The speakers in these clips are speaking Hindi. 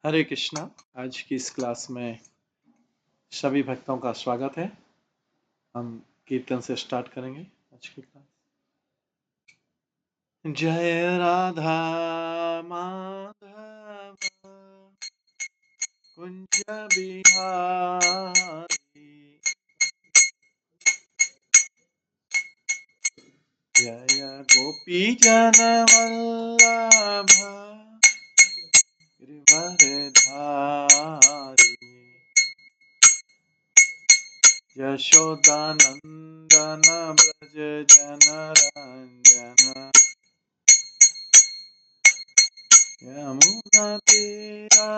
हरे कृष्णा। आज की इस क्लास में सभी भक्तों का स्वागत है। हम कीर्तन से स्टार्ट करेंगे आज की क्लास। जय राधा माधव कुंज बिहारी, जय गोपी जन वल्लभ गिरिवरधारी, यशोदानंदन ब्रज जनरंजन, यमुना तीरा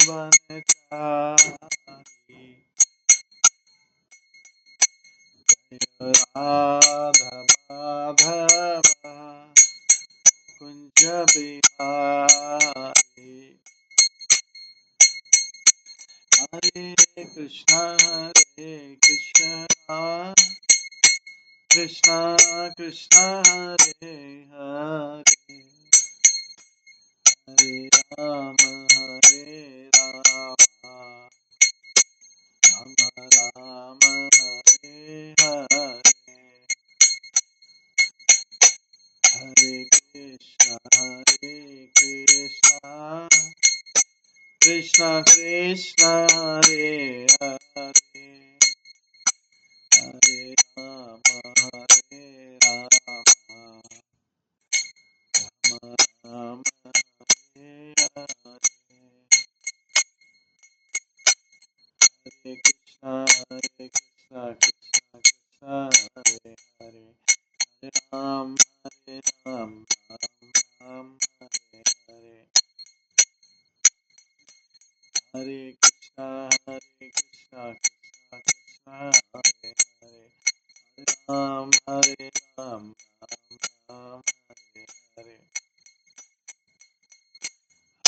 बनचारी, राधा माधव कुंज बिहारी। हरे कृष्णा कृष्णा कृष्णा हरे हरे, हरे राम राम राम हरे हरे, हरे कृष्णा कृष्णा कृष्णा हरे हरे, हरे राम राम हरे हरे, हरे कृष्णा कृष्णा कृष्णा हरे हरे, हरे राम राम राम हरे हरे, हरे कृष्णा कृष्णा कृष्णा हरे हरे, हरे राम राम राम हरे हरे,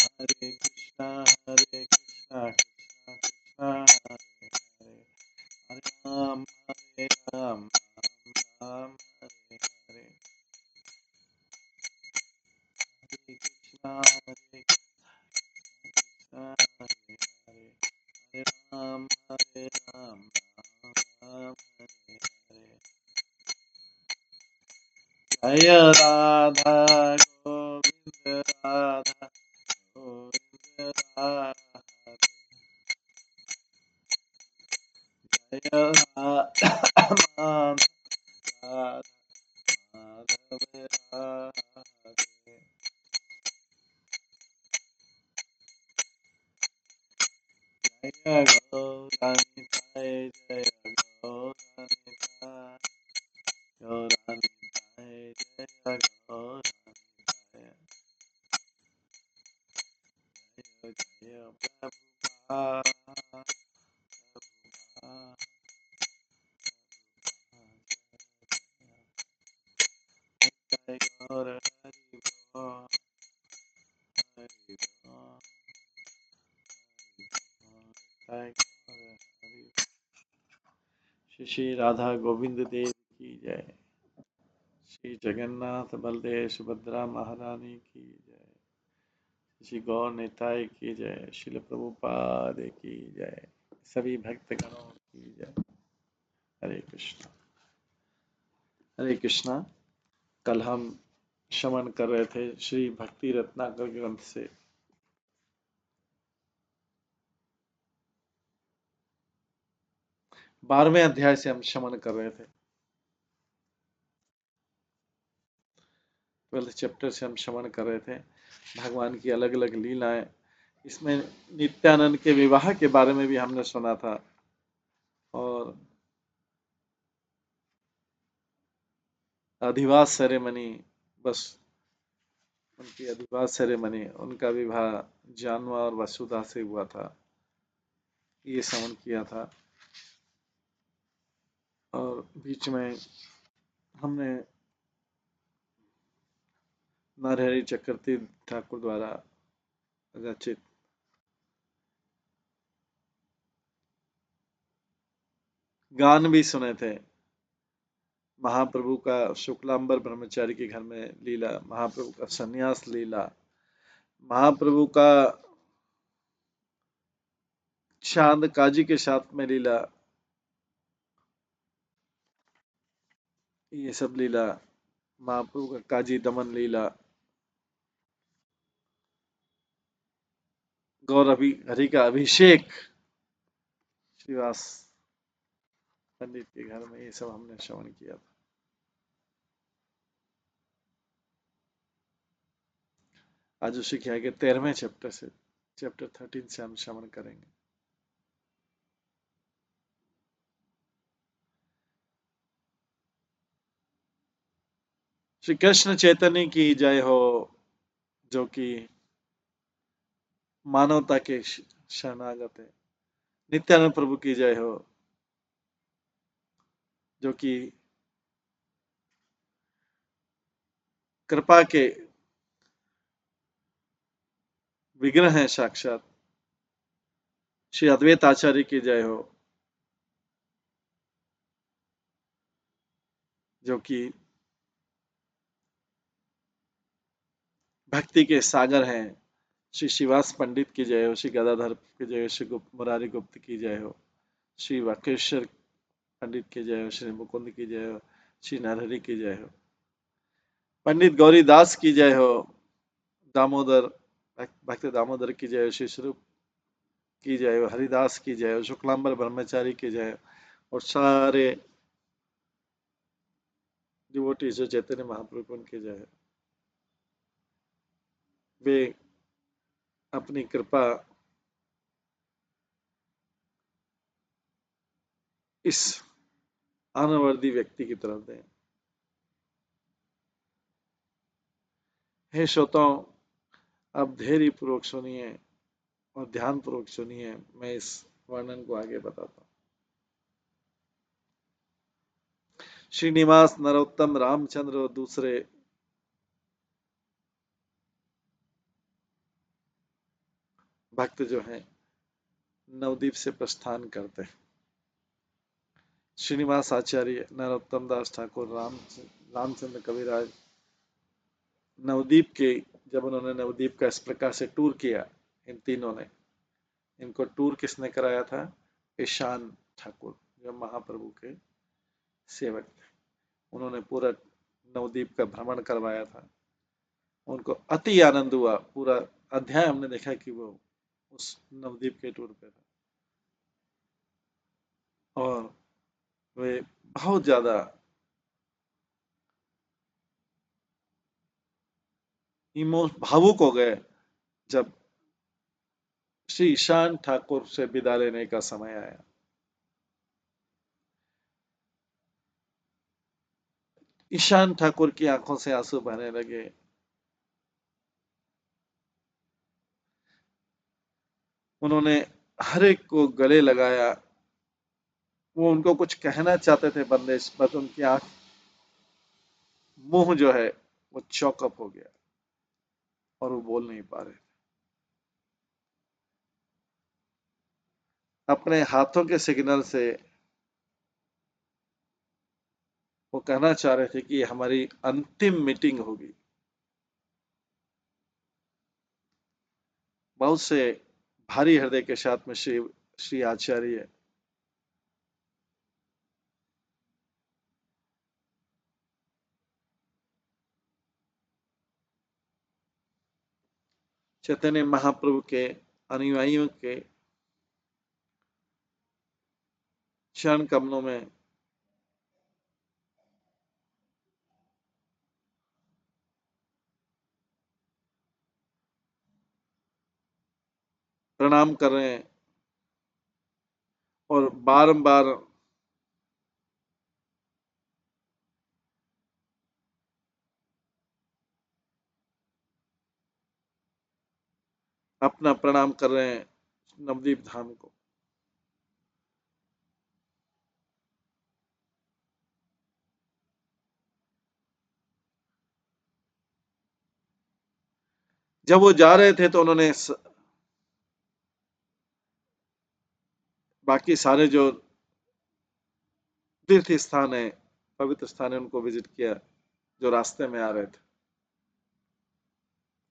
हरे कृष्णा कृष्णा कृष्णा हरे हरे, हरे राम राम राम हरे हरे, हरे कृष्णा कृष्णा हरे हरे, हरे राम राम राम हरे हरे, जय राधा गोविंद राधा गोविंद राधा, जय राधा माधव राधे, जय गौरानिताय जय गौरानिताय, गौरानिताय जय गौरानिताय, जय जय प्रभुपाद प्रभुपाद, जय गौर हरि बोल हरि बोल जय गौर हरि। श्री श्री राधा गोविंद देव की जय, श्री जगन्नाथ बलदेव सुभद्रा महारानी की जय, श्री गौर निताय की जय, श्रील प्रभुपाद की जय, सभी भक्तगणों की जय। हरे कृष्णा। हरे कृष्णा। कल हम श्रवण कर रहे थे श्री भक्ति रत्नाकर ग्रंथ से 12वें अध्याय से हम श्रवण कर रहे थे। 12th चैप्टर से हम श्रवण कर रहे थे भगवान की अलग अलग लीलाएं। इसमें नित्यानंद के विवाह के बारे में भी हमने सुना था, और अधिवास सेरेमनी, बस उनकी अधिवास सेरेमनी, उनका विवाह जानवा और वसुधा से हुआ था, ये श्रवण किया था। और बीच में हमने नरहरि चक्रवर्ती ठाकुर द्वारा रचित गान भी सुने थे। महाप्रभु का शुक्लांबर ब्रह्मचारी के घर में लीला, महाप्रभु का संन्यास लीला, महाप्रभु का चांद काजी के साथ में लीला, ये सब लीला, महाप्रभु का काजी दमन लीला, गौर हरि का अभिषेक श्रीवास पंडित के घर में, ये सब हमने श्रवण किया था। आज उसी के आगे 13वें चैप्टर से, चैप्टर 13 से हम श्रवण करेंगे। श्री कृष्ण चैतन्य की जय हो, जो कि मानवता के शरणागत है। नित्यानंद प्रभु की जय हो, जो कि कृपा के विग्रह हैं साक्षात। श्री अद्वैत आचार्य की जय हो, जो कि भक्ति के सागर हैं। श्री शिवास पंडित की जय हो, श्री गदाधर की जय हो, श्री मुरारी गुप्त की जय हो, श्री वाकेश्वर पंडित की जय हो, श्री मुकुंद की जय हो, श्री नरहरि की जय हो, पंडित गौरीदास की जय हो, दामोदर भक्त दामोदर की जय हो, श्री स्वरूप की जय हो, हरिदास की जय हो, शुक्लांबर ब्रह्मचारी की जय हो, और सारे डिवोटीज जो चैतन्य महाप्रभु उनकी जय हो। वे अपनी कृपा इस अनवर्दी व्यक्ति की तरफ दें। हे श्रोताओं, अब धैर्य पूर्वक सुनिए और ध्यान पूर्वक सुनिए, मैं इस वर्णन को आगे बताता हूँ। श्रीनिवास, नरोत्तम, रामचंद्र और दूसरे भक्त जो हैं नवदीप से प्रस्थान करते हैं। श्रीनिवास आचार्य, नरोत्तम दास ठाकुर, रामचंद्र कविराज नवदीप के, जब उन्होंने नवदीप का इस प्रकार से टूर किया, इन तीनों ने, इनको टूर किसने कराया था? ईशान ठाकुर, जो महाप्रभु के सेवक थे। उन्होंने पूरा नवदीप का भ्रमण करवाया था। उनको अति आनंद हुआ। पूरा अध्याय हमने देखा कि वो उस नवदीप के टूर पे था और वे बहुत ज्यादा भावुक हो गए जब श्री ईशान ठाकुर से विदा लेने का समय आया। ईशान ठाकुर की आंखों से आंसू बहने लगे। उन्होंने हर एक को गले लगाया। वो उनको कुछ कहना चाहते थे बंदेश, बस उनकी आंख, मुंह जो है वो चौकअप हो गया और वो बोल नहीं पा रहे। अपने हाथों के सिग्नल से वो कहना चाह रहे थे कि हमारी अंतिम मीटिंग होगी। बहुत से भारी हृदय के साथ में श्री आचार्य चैतन्य महाप्रभु के अनुयायियों के चरण कमलों में प्रणाम कर रहे हैं और बारंबार अपना प्रणाम कर रहे हैं नवदीप धाम को। जब वो जा रहे थे तो उन्होंने बाकी सारे जो तीर्थ स्थान है, पवित्र स्थान है, उनको विजिट किया जो रास्ते में आ रहे थे।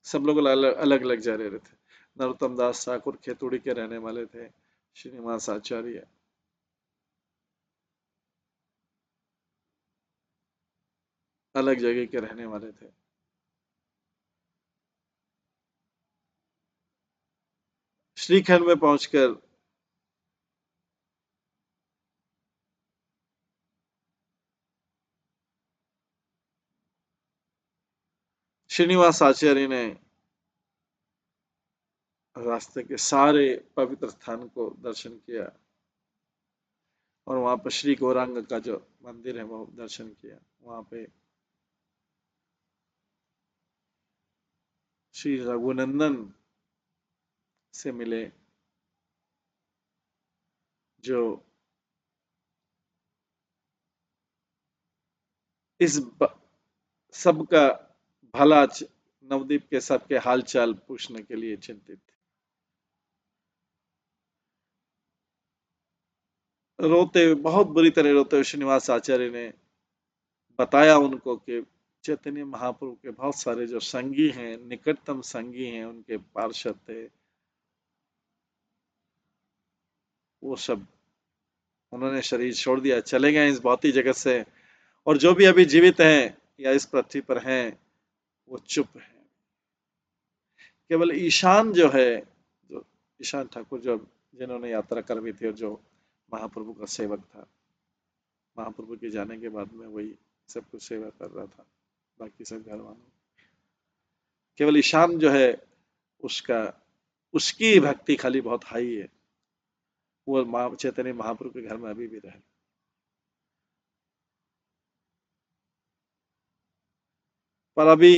सब लोग अलग अलग जा रहे थे। नरोत्तम दास ठाकुर खेतुड़ी के रहने वाले थे। श्रीनिवास आचार्य अलग जगह के रहने वाले थे। श्रीखंड में पहुंचकर श्रीनिवास आचार्य ने रास्ते के सारे पवित्र स्थान को दर्शन किया और वहां पर श्री गौरांग का जो मंदिर है वो दर्शन किया। वहां पे श्री रघुनंदन से मिले, जो इस सबका भला नवदीप के सबके हालचाल पूछने के लिए चिंतित थे। रोते हुए, बहुत बुरी तरह रोते हुए श्रीनिवास आचार्य ने बताया उनको कि चैतन्य महाप्रभु के बहुत सारे जो संगी हैं, निकटतम संगी हैं, उनके पार्षद थे, वो सब उन्होंने शरीर छोड़ दिया, चले गए इस भौतिक जगत से। और जो भी अभी जीवित हैं या इस पृथ्वी पर हैं, वो चुप हैं। केवल ईशान जो है, जो ईशान ठाकुर, जो जिन्होंने यात्रा करवी थी और जो महाप्रभु का सेवक था, महाप्रभु के जाने के बाद में वही सब कुछ सेवा कर रहा था, बाकी सब घर वालों। केवल ईशान जो है, उसका उसकी भक्ति खाली बहुत हाई है, वो चैतन्य महाप्रभु के घर में अभी भी रहे। पर अभी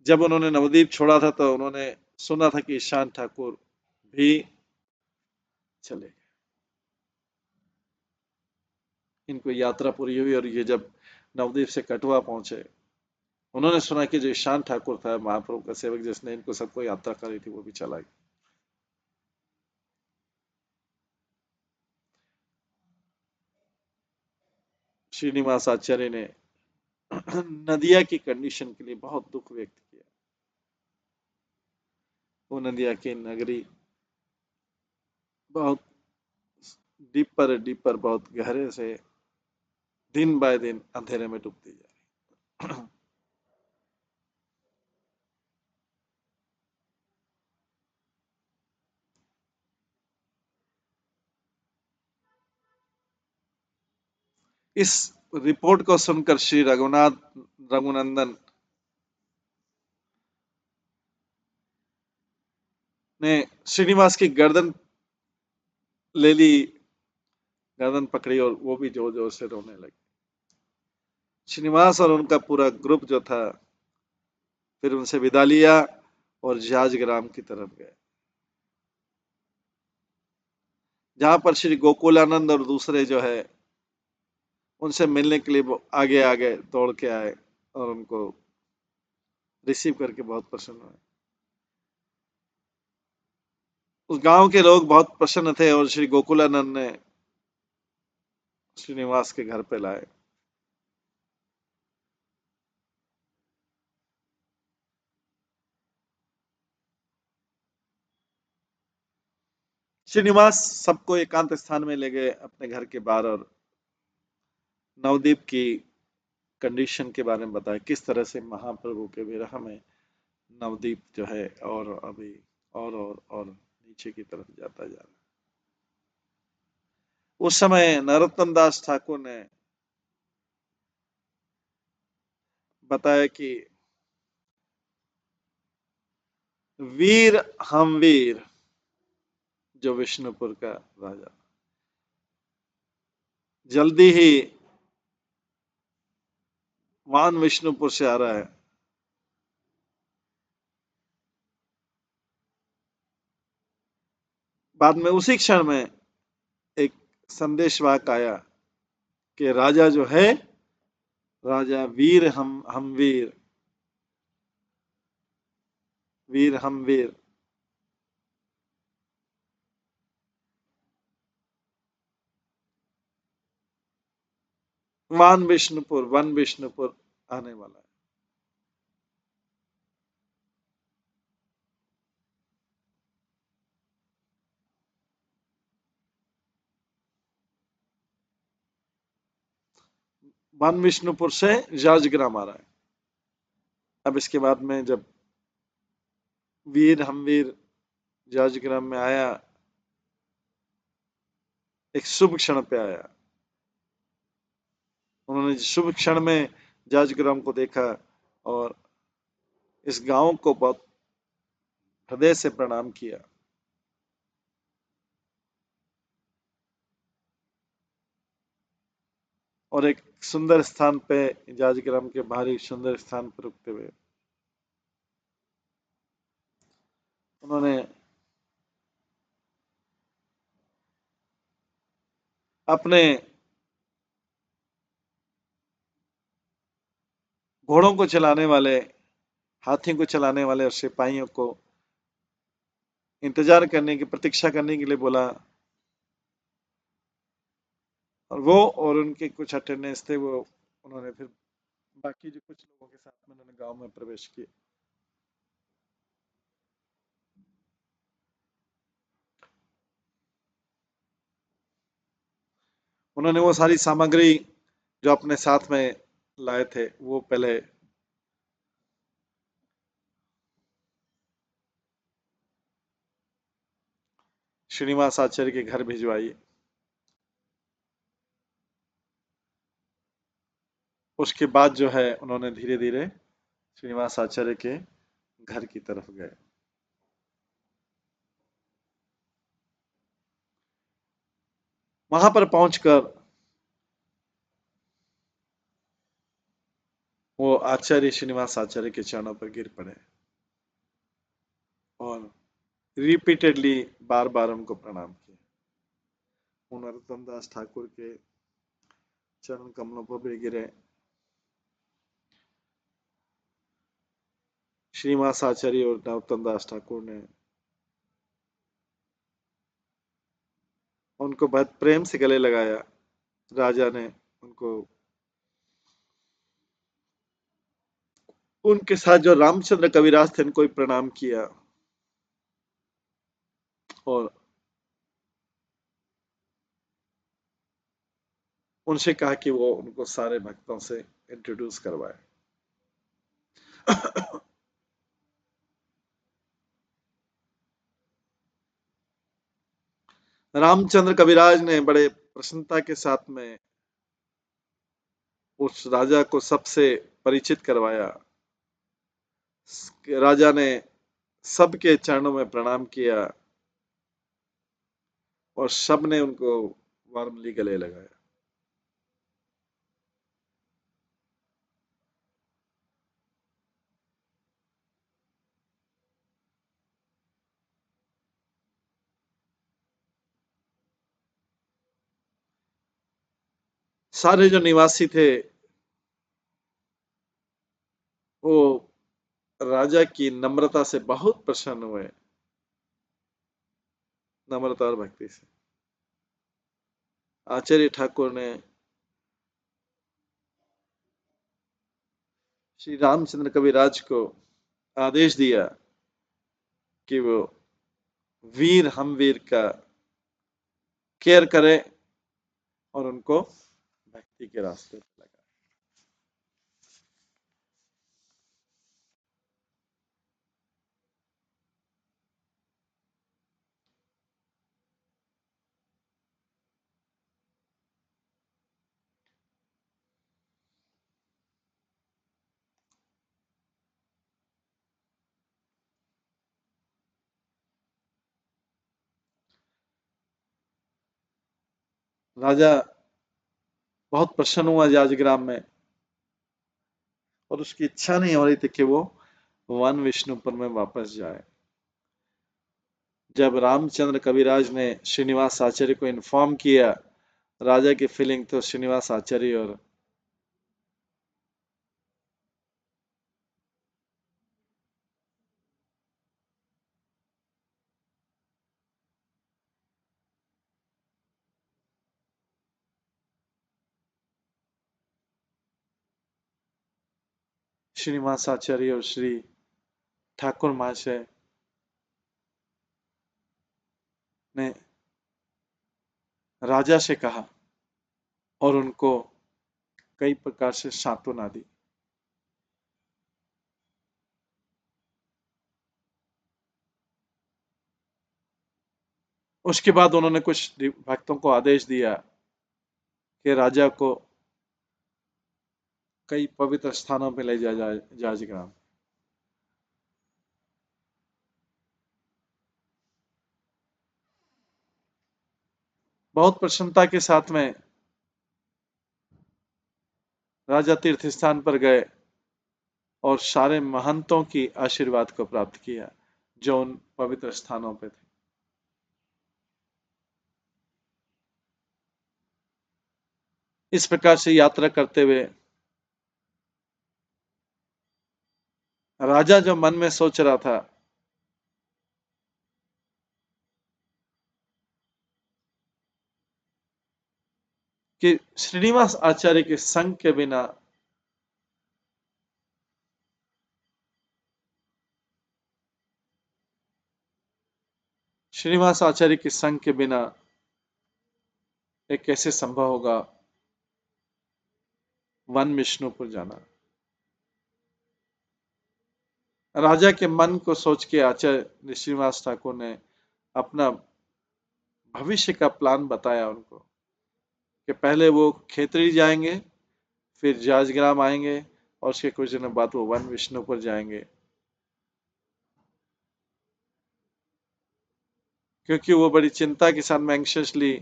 जब उन्होंने नवदीप छोड़ा था तो उन्होंने सुना था कि ईशान ठाकुर भी चले गए। इनको यात्रा पूरी हुई और ये जब नवदीप से कटवा पहुंचे, उन्होंने सुना कि जो ईशान ठाकुर था महाप्रभु का सेवक, जिसने इनको सबको यात्रा करी थी, वो भी चला गया। श्रीनिवास आचार्य ने नदिया की कंडीशन के लिए बहुत दुख व्यक्त किया। वो नदिया की नगरी बहुत डीपर डीपर, बहुत गहरे से दिन बाय दिन अंधेरे में डूबती जा रही। इस रिपोर्ट को सुनकर श्री रघुनंदन ने श्रीनिवास की गर्दन ले ली, गर्दन पकड़ी और वो भी जोर जोर से रोने लगे। श्रीनिवास और उनका पूरा ग्रुप जो था फिर उनसे विदा लिया और जहाज ग्राम की तरफ गए, जहां पर श्री गोकुलानंद और दूसरे जो है उनसे मिलने के लिए वो आगे आगे दौड़ के आए और उनको रिसीव करके बहुत प्रसन्न हुए। उस गांव के लोग बहुत प्रसन्न थे और श्री गोकुलानंद ने श्रीनिवास के घर पे लाए। श्रीनिवास सबको एकांत स्थान में ले गए अपने घर के बाहर और नवदीप की कंडीशन के बारे में बताया, किस तरह से महाप्रभु के विरह में नवदीप जो है और अभी और नीचे की तरफ जाता जा रहा है। उस समय नरोत्तम दास ठाकुर ने बताया कि वीर हम वीर, जो विष्णुपुर का राजा, जल्दी ही वान विष्णुपुर से आ रहा है। बाद में उसी क्षण में एक संदेशवाहक आया कि राजा जो है, राजा वीर हम वीर, वीर हम वीर। वन विष्णुपुर आने वाला है। वन विष्णुपुर से जाजग्राम आ रहा है। अब इसके बाद में जब वीर हमवीर जाजग्राम में आया, एक शुभ क्षण पे आया। उन्होंने शुभ क्षण में जाजग्राम को देखा और इस गांव को बहुत हृदय से प्रणाम किया। और एक सुंदर स्थान पे, जाजग्राम के बाहरी सुंदर स्थान पर रुकते हुए उन्होंने अपने घोड़ों को चलाने वाले, हाथियों को चलाने वाले और सिपाहियों को इंतजार करने की, प्रतीक्षा करने के लिए बोला। और वो और उनके कुछ अटेंडेंस थे, वो उन्होंने फिर बाकी जो कुछ लोगों के साथ में उन्होंने गांव में प्रवेश किया। उन्होंने वो सारी सामग्री जो अपने साथ में लाए थे वो पहले श्रीनिवास आचार्य के घर भिजवाई। उसके बाद जो है उन्होंने धीरे धीरे श्रीनिवास आचार्य के घर की तरफ गए। वहां पर पहुंचकर वो आचार्य श्रीनिवास आचार्य के चरणों पर गिर पड़े और रिपीटेडली बार बार उनको प्रणाम किया। उन नरोत्तम दास ठाकुर के चरण कमलों पर भी गिरे। श्रीनिवास आचार्य और नरोत्तम दास ठाकुर ने उनको बहुत प्रेम से गले लगाया। राजा ने उनको, उनके साथ जो रामचंद्र कविराज थे उनको भी प्रणाम किया और उनसे कहा कि वो उनको सारे भक्तों से इंट्रोड्यूस करवाए। रामचंद्र कविराज ने बड़े प्रसन्नता के साथ में उस राजा को सबसे परिचित करवाया। राजा ने सबके चरणों में प्रणाम किया और सब ने उनको वार्मली गले लगाया। सारे जो निवासी थे वो राजा की नम्रता से बहुत प्रसन्न हुए, नम्रता और भक्ति से। आचार्य ठाकुर ने श्री रामचंद्र कविराज को आदेश दिया कि वो वीर हमवीर का केयर करे और उनको भक्ति के रास्ते पर लगा। राजा बहुत प्रसन्न हुआ जाजग्राम में और उसकी इच्छा नहीं हो रही थी कि वो वन विष्णुपुर में वापस जाए। जब रामचंद्र कविराज ने श्रीनिवास आचार्य को इन्फॉर्म किया, राजा की फीलिंग तो श्रीनिवास आचार्य और श्रीनिवास आचार्य और श्री ठाकुर महाशय ने राजा से कहा और उनको कई प्रकार से सांत्वना दी। उसके बाद उन्होंने कुछ भक्तों को आदेश दिया कि राजा को कई पवित्र स्थानों पे ले जाया जाए जाजग्राम। बहुत प्रसन्नता के साथ में राजा तीर्थ स्थान पर गए और सारे महंतों की आशीर्वाद को प्राप्त किया जो उन पवित्र स्थानों पे थे। इस प्रकार से यात्रा करते हुए राजा जो मन में सोच रहा था कि श्रीनिवास आचार्य के संग के बिना श्रीनिवास आचार्य के संग के बिना ये कैसे संभव होगा वन विष्णुपुर जाना। राजा के मन को सोच के आचार्य श्रीनिवास ठाकुर ने अपना भविष्य का प्लान बताया उनको कि पहले वो खेतड़ी जाएंगे, फिर जाजग्राम आएंगे और उसके कुछ दिनों बाद वो वन विष्णुपुर जाएंगे, क्योंकि वो बड़ी चिंता के साथ में एंग्शियसली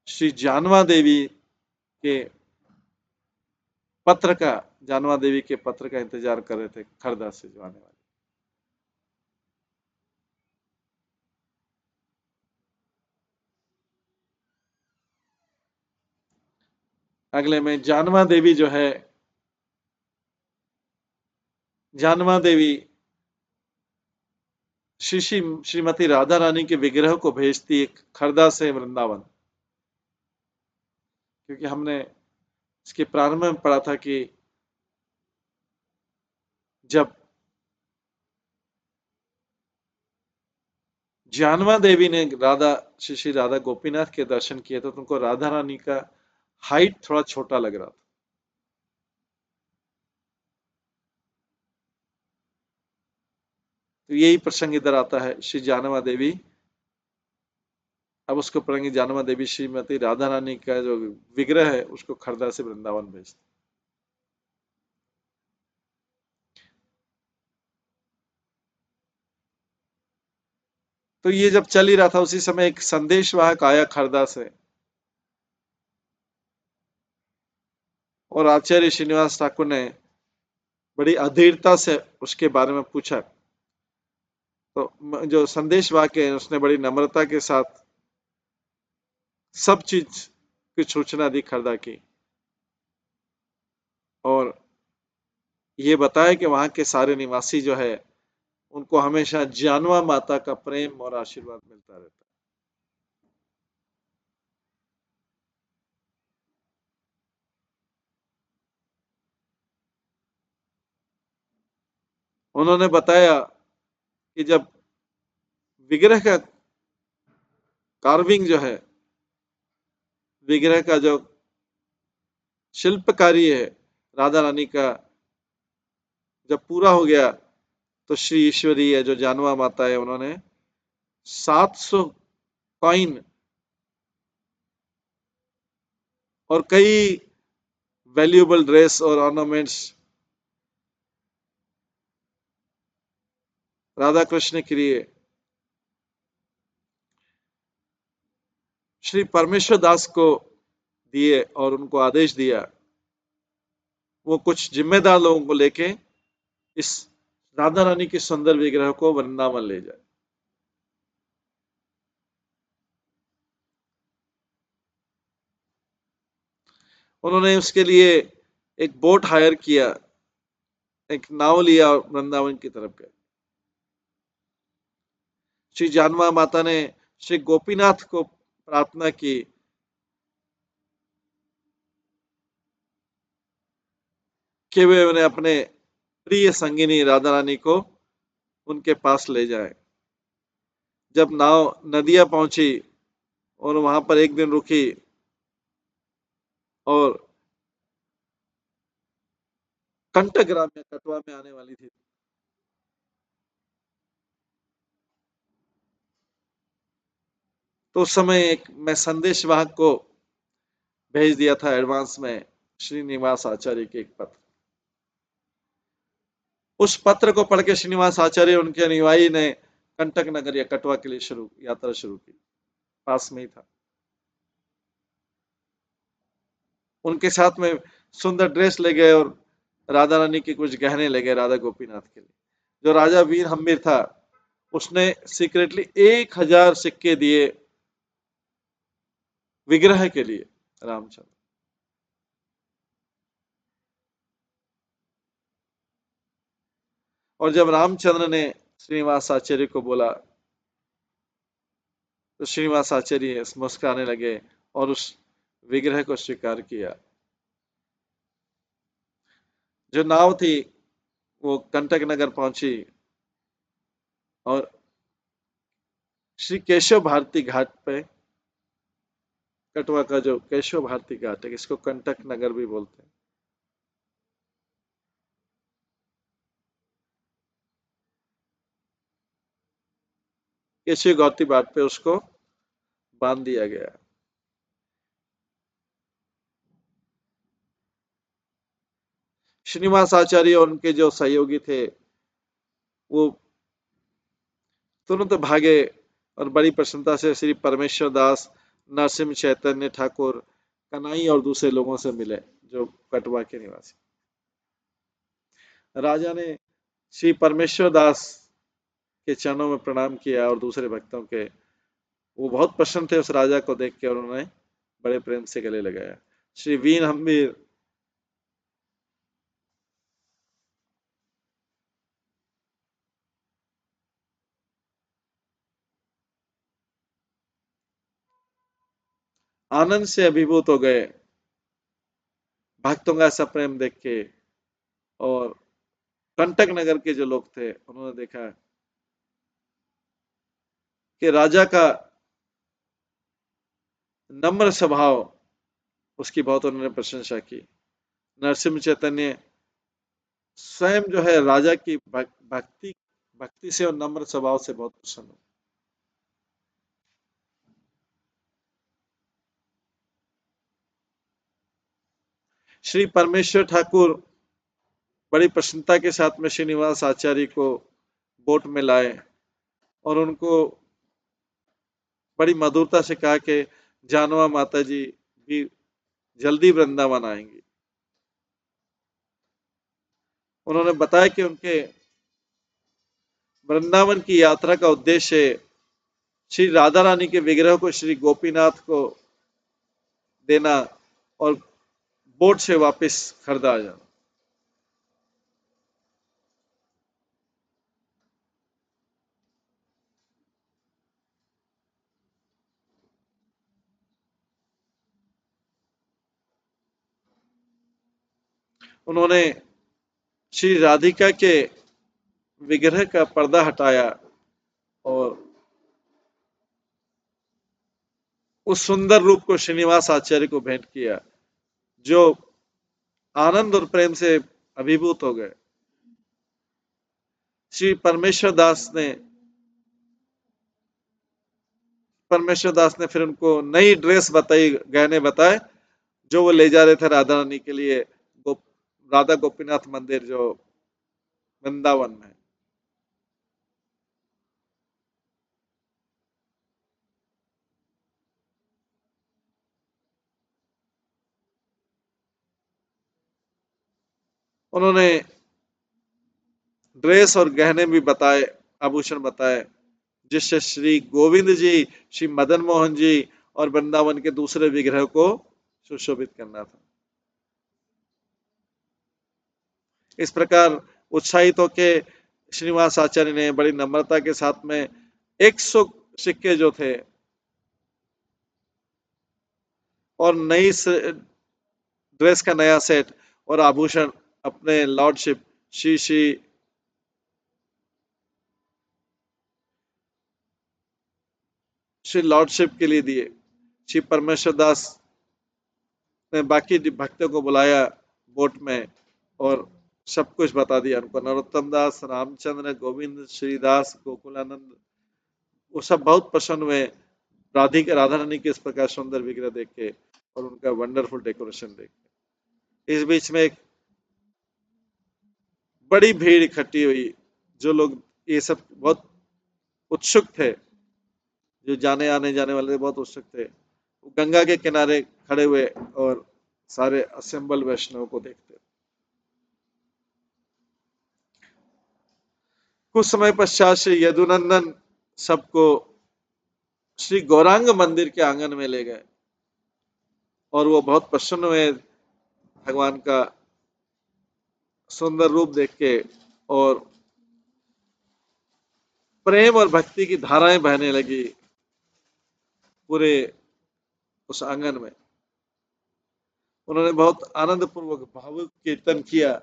श्री जानवा देवी के पत्र का जानवा देवी के पत्र का इंतजार कर रहे थे खरदा से जो आने वाले। अगले में जानवा देवी जो है, जानवा देवी श्रीमती राधा रानी के विग्रह को भेजती एक खरदा से वृंदावन, क्योंकि हमने इसके प्रारंभ में पढ़ा था कि जब जानवा देवी ने श्री राधा गोपीनाथ के दर्शन किए तो तुमको राधा रानी का हाइट थोड़ा छोटा लग रहा था। तो यही प्रसंग इधर आता है। श्री जानवा देवी, अब उसको पढ़ेंगे, जानवा देवी श्रीमती राधा रानी का जो विग्रह है उसको खरदा से वृंदावन भेजते। तो ये जब चल ही रहा था उसी समय एक संदेशवाहक आया खरदा से और आचार्य श्रीनिवास ठाकुर ने बड़ी अधीरता से उसके बारे में पूछा। तो जो संदेशवाहक है उसने बड़ी नम्रता के साथ सब चीज की सूचना दी खरदा की और ये बताया कि वहां के सारे निवासी जो है उनको हमेशा जानवा माता का प्रेम और आशीर्वाद मिलता रहता है। उन्होंने बताया कि जब विग्रह का कार्विंग जो है, विग्रह का जो शिल्पकारी है राधा रानी का जब पूरा हो गया तो श्री ईश्वरी है जो जानवा माता है उन्होंने 700 कॉइन और कई वैल्यूएबल ड्रेस और ऑर्नामेंट्स राधा कृष्ण के लिए श्री परमेश्वर दास को दिए और उनको आदेश दिया वो कुछ जिम्मेदार लोगों को लेके इस राधा रानी के सुंदर विग्रह को वृंदावन ले जाए। उन्होंने उसके लिए एक बोट हायर किया, एक नाव लिया और वृंदावन की तरफ गए। श्री जानवा माता ने श्री गोपीनाथ को प्रार्थना की कि वे उन्हें अपने प्रिय संगिनी राधा रानी को उनके पास ले जाए। जब नाव नदिया पहुंची और वहां पर एक दिन रुकी और कंटक ग्राम या कटवा में आने वाली थी। तो उस समय एक मैं संदेश वाहक को भेज दिया था एडवांस में श्रीनिवास आचार्य के एक पत्र। उस पत्र को पढ़ के श्रीनिवास आचार्य उनके अनुयायी ने कंटक नगर या कटवा के लिए यात्रा शुरू की। पास में ही था। उनके साथ में सुंदर ड्रेस ले गए और राधा रानी के कुछ गहने ले गए राधा गोपीनाथ के लिए। जो राजा वीर हम्मीर था उसने सीक्रेटली 1000 सिक्के दिए विग्रह के लिए रामचंद्र। और जब रामचंद्र ने श्रीनिवास आचार्य को बोला तो श्रीनिवास आचार्य मुस्कुराने लगे और उस विग्रह को स्वीकार किया। जो नाव थी वो कंटक नगर पहुंची और श्री केशव भारती घाट पे, कटवा का जो केशव भारती घाट है, इसको कंटक नगर भी बोलते हैं, केशव भारती घाट पे उसको बांध दिया गया। श्रीनिवास आचार्य और उनके जो सहयोगी थे वो तुरंत भागे और बड़ी प्रसन्नता से श्री परमेश्वर दास, नरसिंह चैतन्य ठाकुर, कनाई और दूसरे लोगों से मिले जो कटवा के निवासी। राजा ने श्री परमेश्वर दास के चरणों में प्रणाम किया और दूसरे भक्तों के। वो बहुत प्रसन्न थे उस राजा को देख के और उन्होंने बड़े प्रेम से गले लगाया। श्री वीर हम्मीर आनंद से अभिभूत हो गए भक्तों का ऐसा प्रेम देख के। और कंटक नगर के जो लोग थे उन्होंने देखा कि राजा का नम्र स्वभाव, उसकी बहुत उन्होंने प्रशंसा की। नरसिंह चैतन्य स्वयं जो है राजा की भक्ति भक्ति से और नम्र स्वभाव से बहुत प्रसन्न हुए। श्री परमेश्वर ठाकुर बड़ी प्रसन्नता के साथ में श्रीनिवास आचार्य को बोट में लाए और उनको बड़ी मधुरता से कहा कि जानवा माता जी भी जल्दी वृंदावन आएंगी। उन्होंने बताया कि उनके वृंदावन की यात्रा का उद्देश्य श्री राधा रानी के विग्रह को श्री गोपीनाथ को देना और बोट से वापस खरीदा जाना। उन्होंने श्री राधिका के विग्रह का पर्दा हटाया और उस सुंदर रूप को श्रीनिवास आचार्य को भेंट किया, जो आनंद और प्रेम से अभिभूत हो गए। श्री परमेश्वर दास ने फिर उनको नई ड्रेस बताई, गहने बताए जो वो ले जा रहे थे राधा रानी के लिए राधा गोपीनाथ मंदिर जो वृंदावन में। उन्होंने ड्रेस और गहने भी बताए, आभूषण बताए, जिससे श्री गोविंद जी, श्री मदन मोहन जी और वृंदावन के दूसरे विग्रह को सुशोभित करना था। इस प्रकार उत्साहित होके श्रीनिवास आचार्य ने बड़ी नम्रता के साथ में 100 सिक्के जो थे और नई ड्रेस का नया सेट और आभूषण अपने लॉर्डशिप श्री श्री श्री लॉर्डशिप के लिए दिए। श्री परमेश्वर दास ने बाकी भक्तों को बुलाया बोट में और सब कुछ बता दिया उनको। नरोत्तम दास, रामचंद्र, गोविंद, श्रीदास, गोकुलानंद, वो सब बहुत प्रसन्न हुए राधिका राधा रानी के इस प्रकार सुंदर विग्रह देख के और उनका वंडरफुल डेकोरेशन देख के। इस बीच में एक बड़ी भीड़ इकट्ठी हुई, जो लोग ये सब बहुत उत्सुक थे, जो जाने आने जाने वाले बहुत उत्सुक थे, वो गंगा के किनारे खड़े हुए और सारे असेंबल वैष्णव को देखते। कुछ समय पश्चात श्री यदुनंदन सबको श्री गौरांग मंदिर के आंगन में ले गए और वो बहुत प्रसन्न हुए भगवान का सुंदर रूप देख के, और प्रेम और भक्ति की धाराएं बहने लगी पूरे उस आंगन में। उन्होंने बहुत आनंद पूर्वक भावुक कीर्तन किया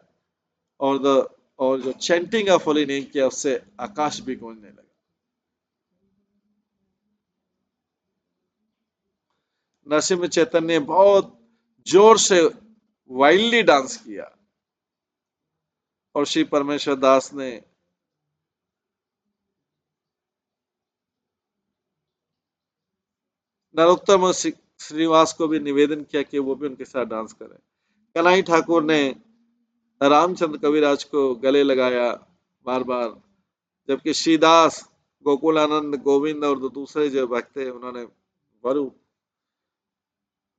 और और जो चैंटिंग ऑफ होली नेम किया, उससे आकाश भी गूंजने लगा। नरसिंह चैतन्य ने बहुत जोर से वाइल्डली डांस किया और श्री परमेश्वर दास ने नरोत्तम और श्रीनिवास को भी निवेदन किया कि वो भी उनके साथ डांस करें। कन्हई ठाकुर ने रामचंद्र कविराज को गले लगाया बार बार, जबकि श्रीदास, गोकुलानंद, गोविंद और दूसरे जो भक्त थे, उन्होंने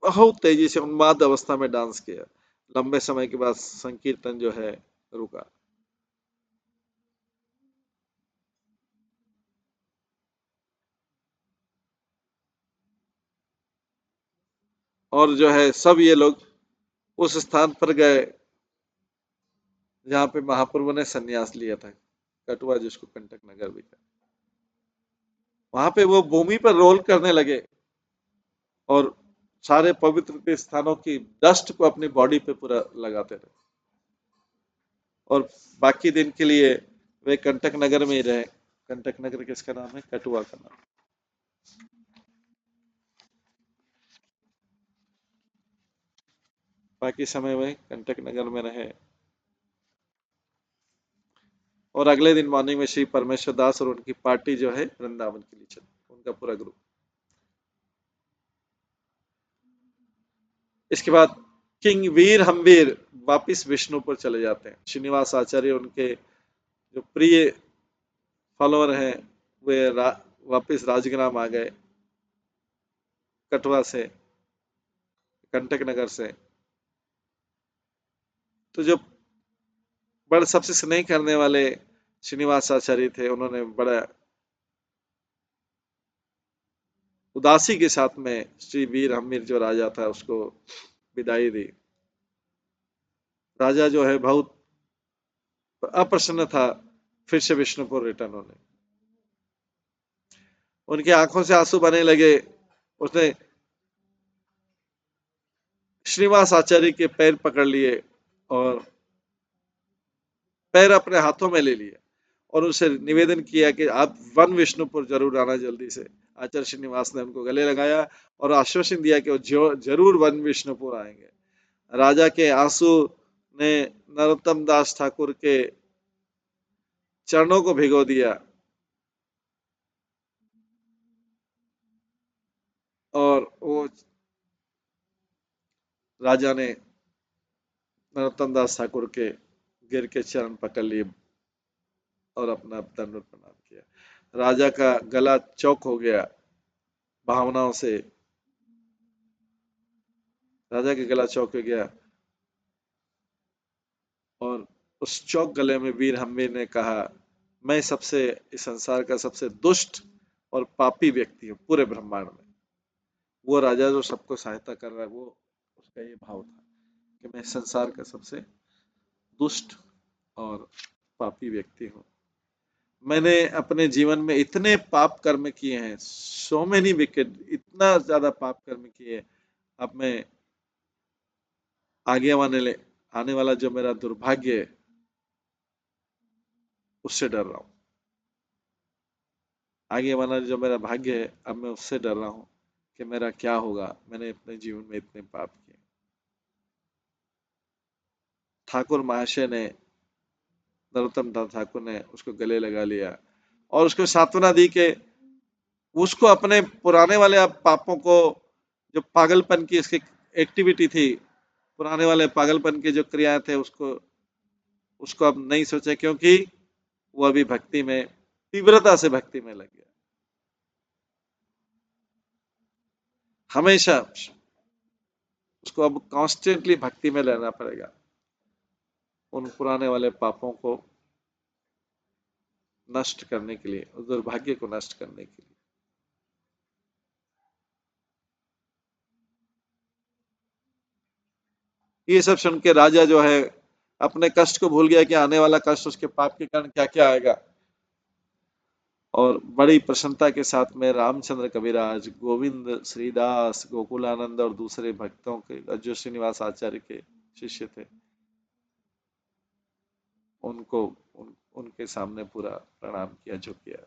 बहुत तेजी से उन्माद अवस्था में डांस किया। लंबे समय के बाद संकीर्तन जो है रुका। और जो है सब ये लोग उस स्थान पर गए जहाँ पे महाप्रभु ने संन्यास लिया था, कटुआ, जिसको कंटक नगर भी कहते। वहां पे वो भूमि पर रोल करने लगे और सारे पवित्र स्थानों की डस्ट को अपनी बॉडी पे पूरा लगाते रहे, और बाकी दिन के लिए वे कंटक नगर में ही रहे। कंटक नगर किसका नाम है? कटुआ का नाम। बाकी समय वे कंटक नगर में रहे। और अगले दिन मॉर्निंग में श्री परमेश्वर दास और उनकी पार्टी जो है वृंदावन के लिए चली, उनका पूरा ग्रुप। इसके बाद किंग वीर हमवीर वापिस विष्णु पर चले जाते हैं। श्रीनिवास आचार्य उनके जो प्रिय फॉलोअर हैं, वे वापिस राजग्राम आ गए, कटवा से, कंटक नगर से। तो जो बड़े सबसे स्नेह करने वाले श्रीनिवास आचार्य थे, उन्होंने बड़ा उदासी के साथ में श्री वीर हमीर जो राजा था उसको विदाई दी। राजा जो है बहुत अप्रसन्न था फिर से विष्णुपुर रिटर्न होने। उनकी आंखों से आंसू बहने लगे। उसने श्रीनिवास आचार्य के पैर पकड़ लिए और पैर अपने हाथों में ले लिए और उनसे निवेदन किया कि आप वन विष्णुपुर जरूर आना जल्दी से। आचार्य श्रीनिवास ने उनको गले लगाया और आश्वासन दिया कि वो जरूर वन विष्णुपुर आएंगे। राजा के आंसू ने नरोत्तम दास ठाकुर के चरणों को भिगो दिया और वो राजा ने नरोत्तम दास ठाकुर के गिर के चरण पकड़ लिए और अपना दंडवत प्रणाम किया। राजा का गला चौक हो गया भावनाओं से। राजा का गला चौक हो गया और उस चौक गले में वीर हम्मीर ने कहा, मैं सबसे इस संसार का सबसे दुष्ट और पापी व्यक्ति हूँ पूरे ब्रह्मांड में। वो राजा जो सबको सहायता कर रहा है, वो उसका ये भाव था कि मैं संसार का सबसे दुष्ट और पापी व्यक्ति हूँ। मैंने अपने जीवन में इतने पाप कर्म किए हैं, सो मेनी विकेट, इतना ज्यादा पाप कर्म किए। अब मैं आगे आने वाला जो मेरा दुर्भाग्य है उससे डर रहा हूँ। आगे वाला जो मेरा भाग्य है, अब मैं उससे डर रहा हूँ कि मेरा क्या होगा। मैंने अपने जीवन में इतने पाप किए। ठाकुर महाशय ने नरोत्तम दास ठाकुर ने उसको गले लगा लिया और उसको सांत्वना दी कि उसको अपने पुराने वाले पापों को, जो पागलपन की इसकी एक्टिविटी थी, पुराने वाले पागलपन के जो क्रियाएं थे, उसको उसको अब नहीं सोचे, क्योंकि वो अभी भक्ति में, तीव्रता से भक्ति में लग गया। हमेशा उसको अब कॉन्स्टेंटली भक्ति में रहना पड़ेगा, उन पुराने वाले पापों को नष्ट करने के लिए, उस दुर्भाग्य को नष्ट करने के लिए। ये सब सुन के राजा जो है अपने कष्ट को भूल गया कि आने वाला कष्ट उसके पाप के कारण क्या क्या आएगा, और बड़ी प्रसन्नता के साथ में रामचंद्र कविराज, गोविंद श्रीदास, गोकुलानंद और दूसरे भक्तों के जो श्रीनिवास आचार्य के शिष्य थे, उनको उनके सामने पूरा प्रणाम किया, झुकिया,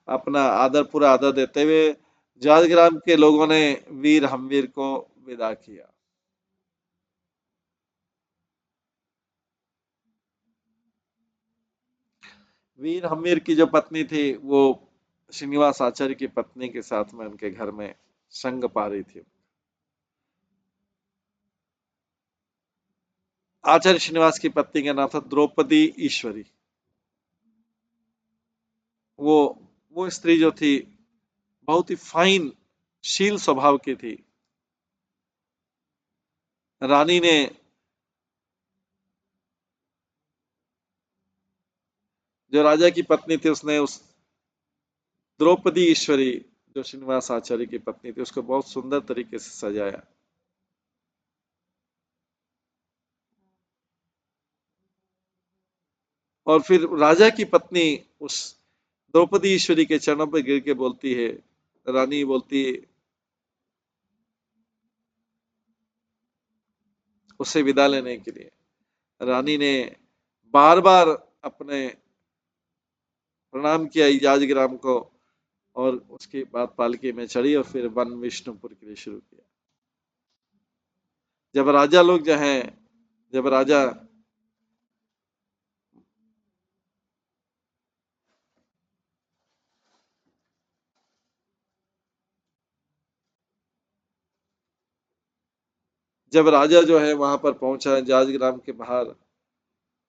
अपना आदर, पूरा आदर देते हुए जाजग्राम के लोगों ने वीर हमवीर को विदा किया। वीर हमवीर की जो पत्नी थी, वो श्रीनिवास आचार्य की पत्नी के साथ में उनके घर में संग पा रही थी। आचार्य श्रीनिवास की पत्नी का नाम था द्रौपदी ईश्वरी। वो वो स्त्री जो थी बहुत ही फाइन, शील स्वभाव की थी। रानी ने, जो राजा की पत्नी थी, उसने उस द्रौपदी ईश्वरी, जो श्रीनिवास आचार्य की पत्नी थी, उसको बहुत सुंदर तरीके से सजाया। और फिर राजा की पत्नी उस द्रौपदी ईश्वरी के चरणों पर गिर के बोलती है, रानी बोलती है उससे विदा लेने के लिए। रानी ने बार बार अपने प्रणाम किया याजग्राम को, और उसके बाद पालकी में चढ़ी और फिर वन विष्णुपुर के लिए शुरू किया। जब राजा लोग जो हैं, जब राजा जब राजा जो है वहां पर पहुंचा जाजग्राम के बाहर,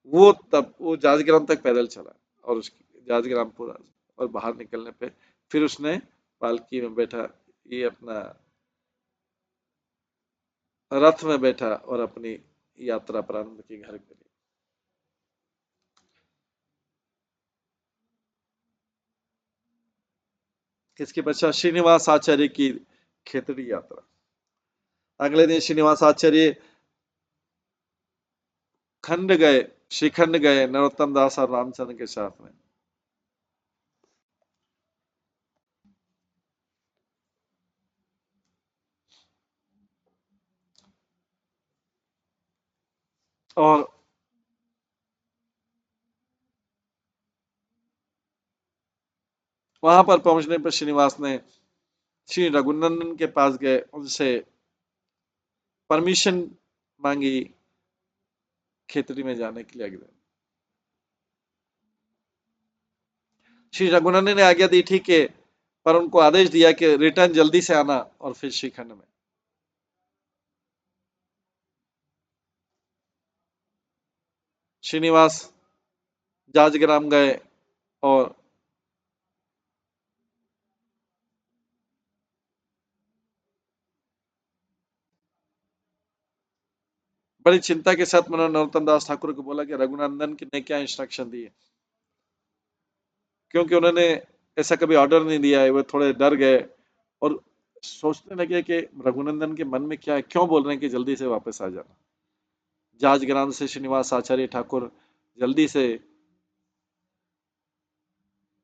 वो जाजग्राम तक पैदल चला, और उसकी जाजग्राम पूरा, और बाहर निकलने पे फिर उसने पालकी में बैठा, ये अपना रथ में बैठा और अपनी यात्रा प्रारंभ की घर के लिए। इसके पश्चात श्रीनिवास आचार्य की खेतड़ी यात्रा। अगले दिन श्रीनिवास आचार्य खंड गए, श्रीखंड गए नरोत्तम दास और रामचंद्र के साथ में। और वहां पर पहुंचने पर श्रीनिवास ने श्री रघुनंदन के पास गए, उनसे परमिशन मांगी खेतड़ी में जाने के लिए। अगले श्री रघुनंदन ने आज्ञा दी, ठीक है, पर उनको आदेश दिया कि रिटर्न जल्दी से आना, और फिर श्रीखंड में। श्रीनिवास जाजग्राम गए और बड़ी चिंता के साथ मैंने नरोत्तम दास ठाकुर को बोला कि रघुनंदन ने क्या इंस्ट्रक्शन दी है, क्योंकि उन्होंने ऐसा कभी ऑर्डर नहीं दिया है। वो थोड़े डर गए और सोचने लगे कि रघुनंदन के मन में क्या है, क्यों बोल रहे हैं कि जल्दी से वापस आ जाना। जाजग्राम से श्रीनिवास आचार्य ठाकुर जल्दी से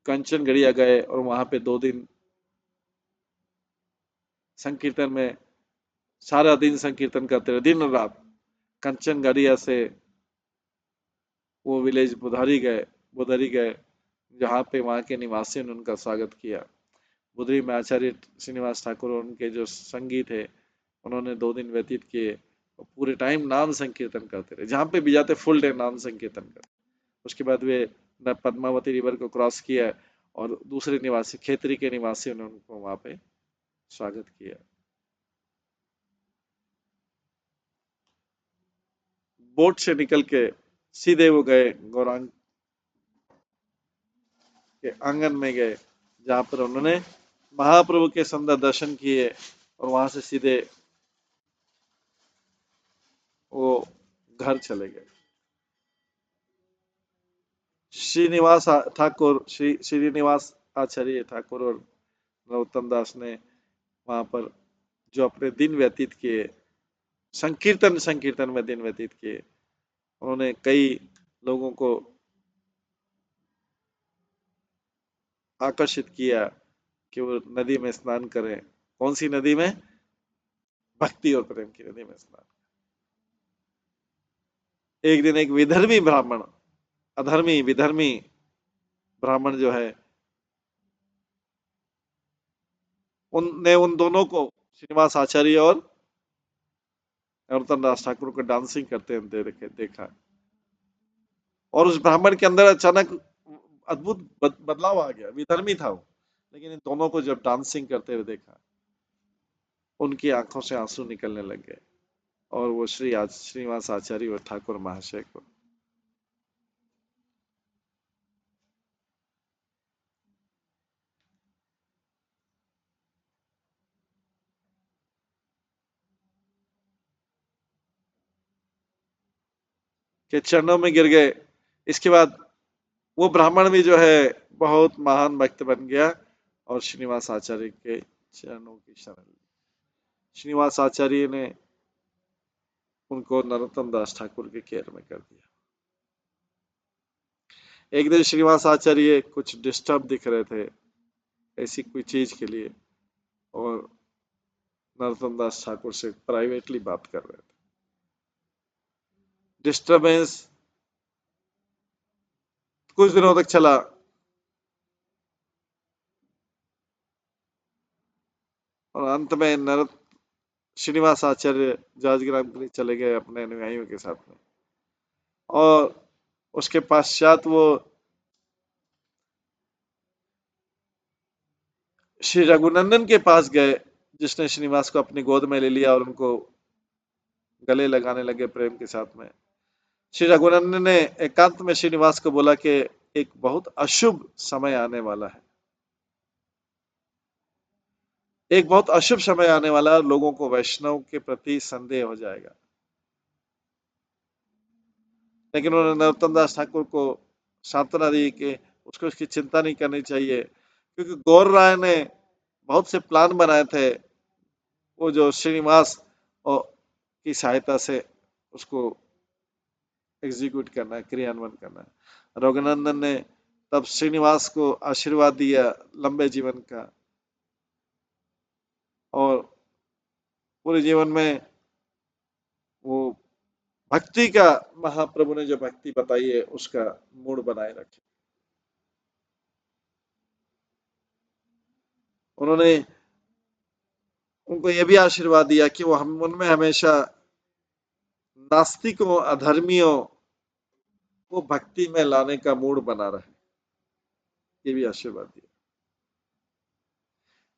कंचनगढ़िया गए और वहां पे 2 दिन संकीर्तन में, सारा दिन संकीर्तन करते रहे, दिन और रात। कंचनगढ़िया से वो विलेज बुधारी गए, जहाँ पे वहाँ के निवासियों ने उनका स्वागत किया। बुधरी में आचार्य श्रीनिवास ठाकुर और उनके जो संगी थे, उन्होंने 2 दिन व्यतीत किए और पूरे टाइम नाम संकीर्तन करते रहे, जहाँ पे भी जाते फुल डे नाम संकीर्तन करते। उसके बाद वे पद्मावती रिवर को क्रॉस किया और दूसरे निवासी खेतरी के निवासियों ने उनको वहां पे स्वागत किया। बोट से निकल के सीधे वो गए गौरांग के आंगन में गए, जहां पर उन्होंने महाप्रभु के सुंदर दर्शन किए और वहां से सीधे वो घर चले गए। श्रीनिवास आचार्य ठाकुर और नरोत्तम दास ने वहां पर जो अपने दिन व्यतीत किए, संकीर्तन संकीर्तन में दिन व्यतीत किए, उन्होंने कई लोगों को आकर्षित किया कि वो नदी में स्नान करें। कौन सी नदी में? भक्ति और प्रेम की नदी में स्नान। एक दिन एक विधर्मी ब्राह्मण, अधर्मी विधर्मी ब्राह्मण जो है, उनने उन दोनों को, श्रीनिवास आचार्य और नरोत्तम दास ठाकुर को डांसिंग करते हुए देखा, और उस ब्राह्मण के अंदर अचानक अद्भुत बदलाव आ गया। विधर्मी था वो, लेकिन इन दोनों को जब डांसिंग करते हुए देखा, उनकी आंखों से आंसू निकलने लग गए और वो श्रीनिवास आचार्य और ठाकुर महाशय को के चरणों में गिर गए। इसके बाद वो ब्राह्मण भी जो है बहुत महान भक्त बन गया और श्रीनिवास आचार्य के चरणों की शरण ली। श्रीनिवास आचार्य ने उनको नरोत्तम दास ठाकुर के केयर में कर दिया। एक दिन श्रीनिवास आचार्य कुछ डिस्टर्ब दिख रहे थे ऐसी कोई चीज के लिए, और नरोत्तम दास ठाकुर से प्राइवेटली बात कर रहे थे। डिस्टर्बेंस कुछ दिनों तक चला। और अंत में श्रीनिवास आचार्य जाजग्राम के लिए चले गए अपने अनुयायियों के साथ में, और उसके पश्चात वो श्री रघुनंदन के पास गए, जिसने श्रीनिवास को अपनी गोद में ले लिया और उनको गले लगाने लगे प्रेम के साथ में। श्री रघुनंदन ने एकांत में श्रीनिवास को बोला कि एक बहुत अशुभ समय आने वाला है, एक बहुत अशुभ समय आने वाला है, लोगों को वैष्णव के प्रति संदेह हो जाएगा। लेकिन उन्होंने नरोत्तम दास ठाकुर को सांत्वना दी कि उसको इसकी चिंता नहीं करनी चाहिए, क्योंकि गौर राय ने बहुत से प्लान बनाए थे, वो जो श्रीनिवास की सहायता से उसको एग्जीक्यूट करना है, क्रियान्वयन करना है। रघुनंदन ने तब श्रीनिवास को आशीर्वाद दिया लंबे जीवन का, और पूरे जीवन में वो भक्ति का, महाप्रभु ने जो भक्ति बताई है उसका मूड बनाए रखे। उन्होंने उनको यह भी आशीर्वाद दिया कि वो हम उनमें हमेशा नास्तिकों, अधर्मियों को भक्ति में लाने का मूड बना रहे, ये भी आशीर्वाद दिया।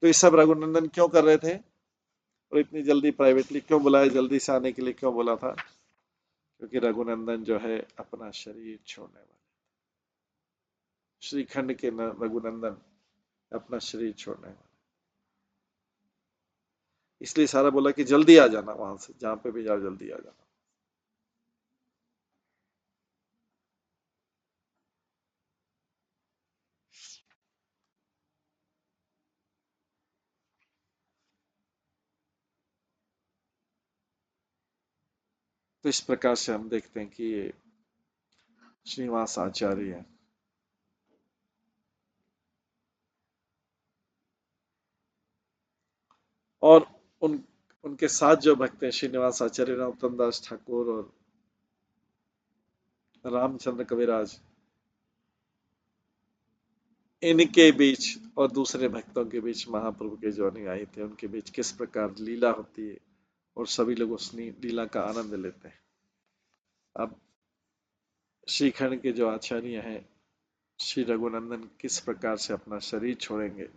तो ये सब रघुनंदन क्यों कर रहे थे, और इतनी जल्दी प्राइवेटली क्यों बुलाया, जल्दी से आने के लिए क्यों बोला था? क्योंकि रघुनंदन जो है अपना शरीर छोड़ने वाले, श्रीखंड के रघुनंदन अपना शरीर छोड़ने वाले, इसलिए सारा बोला कि जल्दी आ जाना, वहां से जहां पे भी जाओ जल्दी आ जाना। तो इस प्रकार से हम देखते हैं कि ये श्रीनिवास आचार्य है, और उनके साथ जो भक्त हैं श्रीनिवास आचार्य, नरोत्तम दास ठाकुर और रामचंद्र कविराज, इनके बीच और दूसरे भक्तों के बीच महाप्रभु के जो अनुयायी थे उनके बीच किस प्रकार लीला होती है, और सभी लोग उस लीला का आनंद लेते हैं। अब श्रीखंड के जो आचार्य हैं श्री रघुनंदन किस प्रकार से अपना शरीर छोड़ेंगे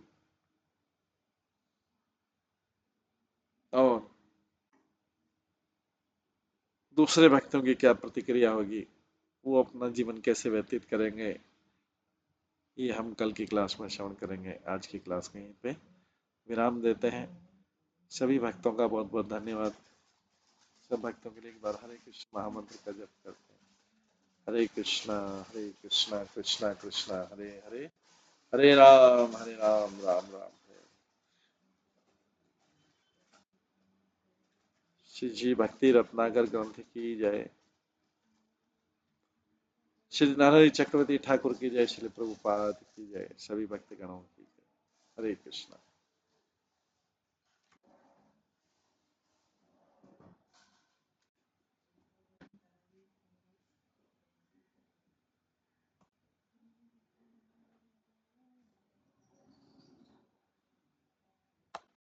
और दूसरे भक्तों की क्या प्रतिक्रिया होगी, वो अपना जीवन कैसे व्यतीत करेंगे, ये हम कल की क्लास में श्रवण करेंगे। आज की क्लास में यहीं पे विराम देते हैं। सभी भक्तों का बहुत बहुत धन्यवाद। सब भक्तों के लिए एक बार हरे कृष्ण महामंत्र का जप करते हैं। हरे कृष्णा कृष्णा कृष्णा हरे हरे, हरे राम राम राम हरे। श्री जी भक्ति रत्नाकर ग्रंथ की जय। श्री नारायण चक्रवर्ती ठाकुर की जय। श्री प्रभुपाद की जय। सभी भक्त गणों की जय। हरे कृष्णा।